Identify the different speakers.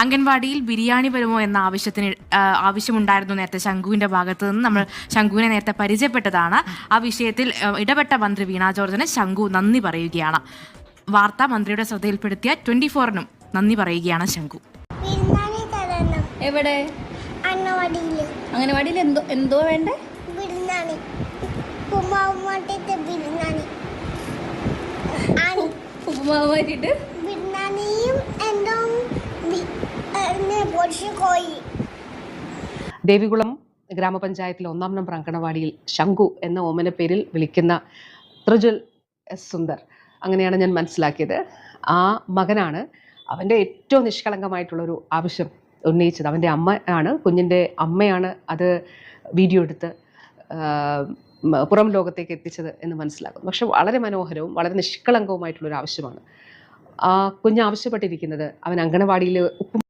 Speaker 1: അംഗൻവാടിയിൽ ബിരിയാണി വരുമോ എന്ന ആവശ്യമുണ്ടായിരുന്നു നേരത്തെ ശംഖുവിന്റെ ഭാഗത്ത് നിന്ന്. നമ്മൾ ശംഖുവിനെ നേരത്തെ പരിചയപ്പെട്ടതാണ്. ആ വിഷയത്തിൽ ഇടപെട്ട മന്ത്രി വീണ ജോർജിന് ശംഖു നന്ദി പറയുകയാണ്. വാർത്ത മന്ത്രിയുടെ ശ്രദ്ധയിൽപ്പെടുത്തിയ 24-നും നന്ദി പറയുകയാണ് ശംഖു.
Speaker 2: എവിടെ? അംഗനവാടിയിൽ എന്തോ വേണ്ടേ?
Speaker 3: ദേവികുളം ഗ്രാമപഞ്ചായത്തിലെ 1-ാം നമ്പർ അങ്കണവാടിയിൽ ശംഖു എന്ന ഓമന പേരിൽ വിളിക്കുന്ന ത്രിജുൽ എസ് സുന്ദർ, അങ്ങനെയാണ് ഞാൻ മനസ്സിലാക്കിയത്. ആ മകനാണ് അവൻ്റെ ഏറ്റവും നിഷ്കളങ്കമായിട്ടുള്ളൊരു ആവശ്യം ഉന്നയിച്ചത്. അവൻ്റെ അമ്മയാണ്, കുഞ്ഞിൻ്റെ അമ്മയാണ് അത് വീഡിയോ എടുത്ത് പുറം ലോകത്തേക്ക് എത്തിച്ചത് എന്ന് മനസ്സിലാക്കുന്നു. പക്ഷെ വളരെ മനോഹരവും വളരെ നിഷ്കളങ്കവുമായിട്ടുള്ളൊരു ആവശ്യമാണ്. ആ കുഞ്ഞ് ആവശ്യപ്പെട്ടിരിക്കുന്നത് അവൻ അങ്കണവാടിയിൽ